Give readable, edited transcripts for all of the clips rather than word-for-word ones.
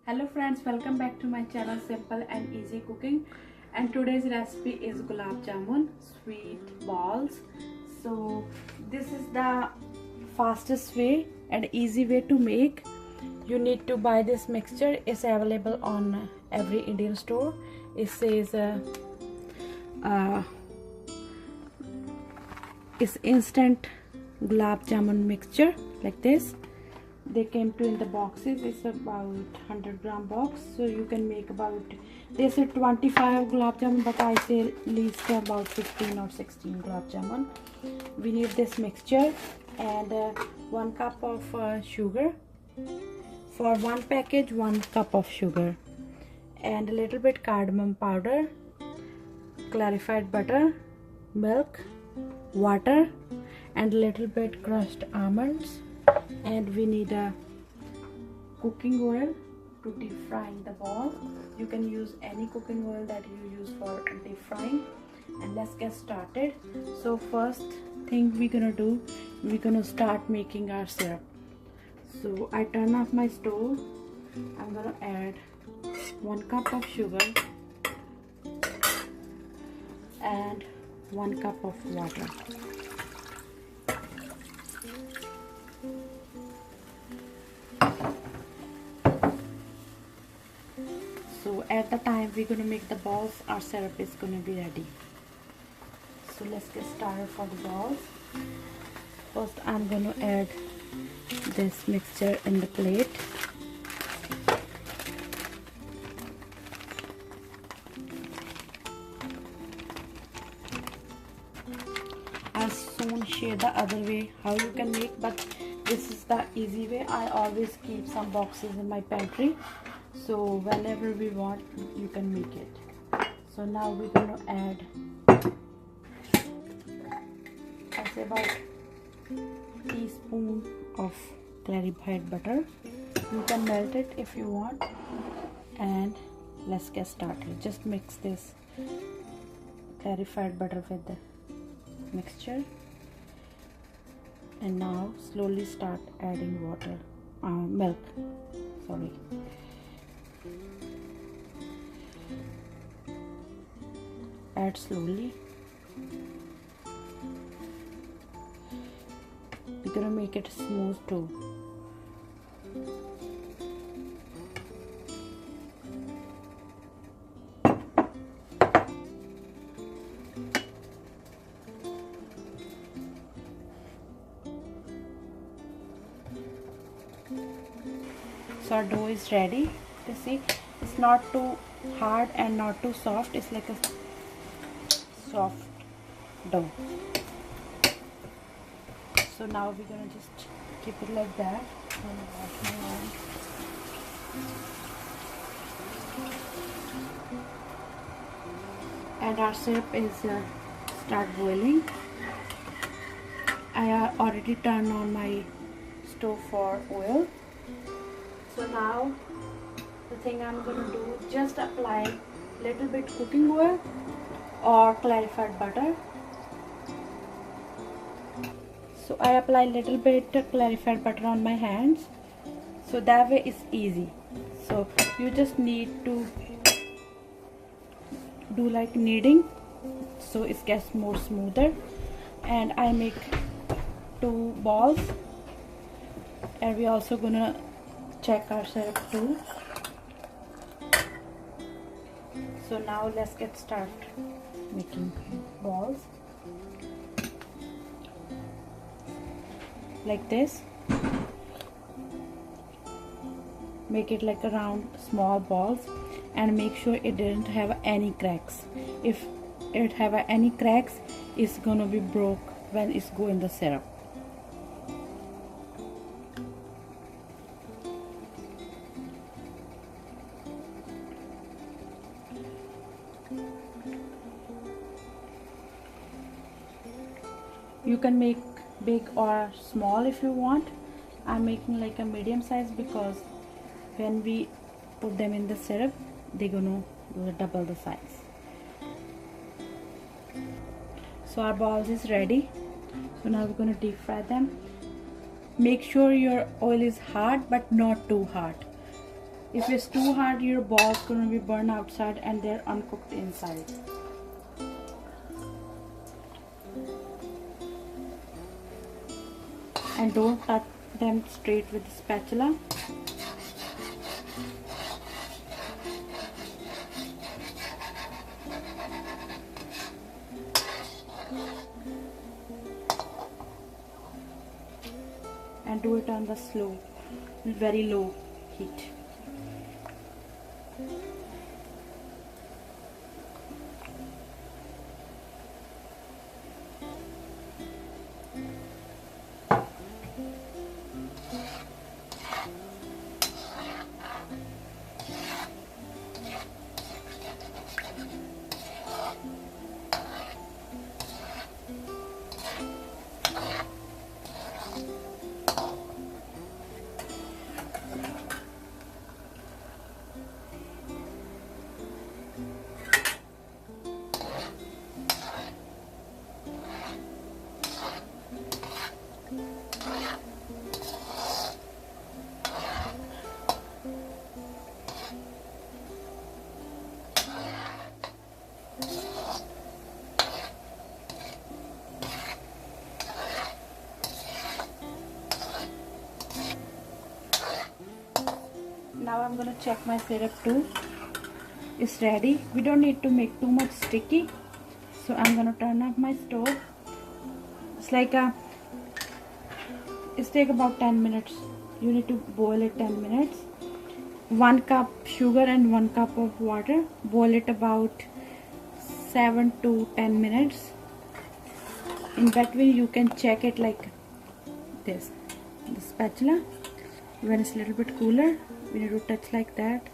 Hello friends, welcome back to my channel Simple and Easy Cooking, and today's recipe is Gulab Jamun sweet balls. So this is the fastest way and easy way to make. You need to buy this mixture. It's available on every Indian store. It says it's instant Gulab Jamun mixture like this. They came in the boxes. It's about 100-gram box, so you can make about, they say 25 gulab jamun, but I say at least about 15 or 16 gulab jamun. We need this mixture and 1 cup of sugar. For one package, 1 cup of sugar and a little bit cardamom powder, clarified butter, milk, water, and a little bit crushed almonds. And we need a cooking oil to deep frying the ball. You can use any cooking oil that you use for deep frying. And let's get started. So first thing we're gonna do, we're gonna start making our syrup. So I turn off my stove. I'm gonna add 1 cup of sugar and 1 cup of water. So at the time we're going to make the balls, our syrup is going to be ready. So let's get started for the balls. First I'm going to add this mixture in the plate. I'll soon share the other way how you can make, but this is the easy way. I always keep some boxes in my pantry, so whenever we want you can make it. So now we're going to add, I say about a teaspoon of clarified butter. You can melt it if you want, and let's get started. Just mix this clarified butter with the mixture, and now slowly start adding milk. Sorry. Add slowly. We're gonna make it smooth too. So our dough is ready. You see, it's not too hard and not too soft. It's like a soft dough. So now we're gonna just keep it like that. And our syrup is start boiling. I already turned on my stove for oil. So now the thing I'm going to do, just apply little bit cooking oil or clarified butter. So I apply little bit clarified butter on my hands, so that way it's easy. So you just need to do like kneading, so it gets more smoother. And I make 2 balls, and we also gonna check our syrup too. So now let's get started making balls like this. Make it like around small balls and make sure it didn't have any cracks. If it have any cracks, it's gonna be broke when it's go in the syrup. You can make big or small if you want. I'm making like a medium size because when we put them in the syrup, they're gonna double the size. So our balls is ready. So now we're gonna deep fry them. Make sure your oil is hot but not too hot. If it's too hard, your balls gonna be burned outside and they're uncooked inside. And don't touch them straight with the spatula. And do it on the very low heat. Now I'm gonna check my syrup too. It's ready. We don't need to make too much sticky, so I'm gonna turn off my stove. It's like it's take about 10 minutes. You need to boil it 10 minutes. 1 cup sugar and 1 cup of water. Boil it about 7 to 10 minutes. In between you can check it like this, the spatula. When it's a little bit cooler, we need to touch like that,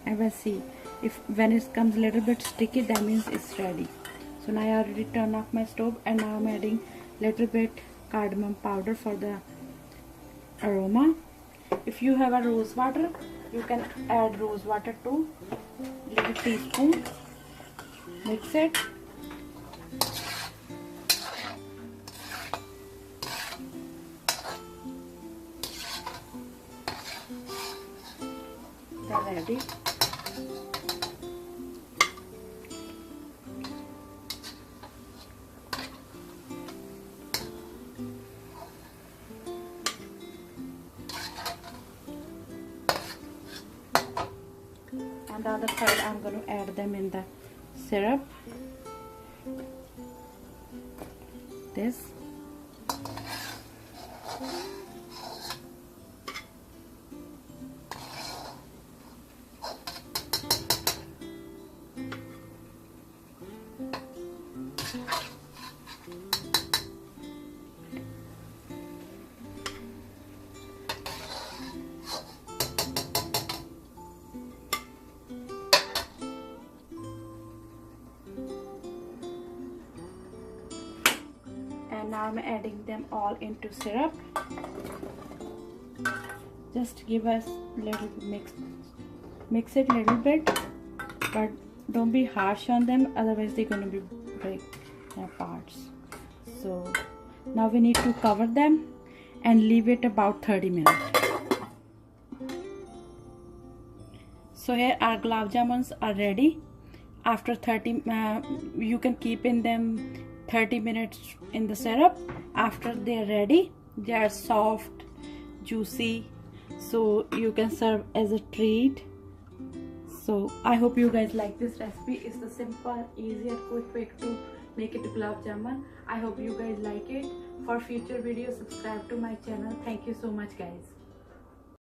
and we'll see if when it comes a little bit sticky, that means it's ready. So now I already turned off my stove, and now I'm adding little bit cardamom powder for the aroma. If you have a rose water, you can add rose water too. Little teaspoon. Mix it. They're ready. On the other side, I'm going to add them in the syrup. This. And now I'm adding them all into syrup. Just give us little mix it a little bit, but don't be harsh on them, otherwise they're going to be break apart. So now we need to cover them and leave it about 30 minutes. So here our gulab jamuns are ready. After 30 you can keep in them 30 minutes in the syrup. After they're ready, they are soft, juicy, so you can serve as a treat. So I hope you guys like this recipe. It's the simple, easy and quick way to make it gulab jamun. I hope you guys like it. For future videos, subscribe to my channel. Thank you so much guys.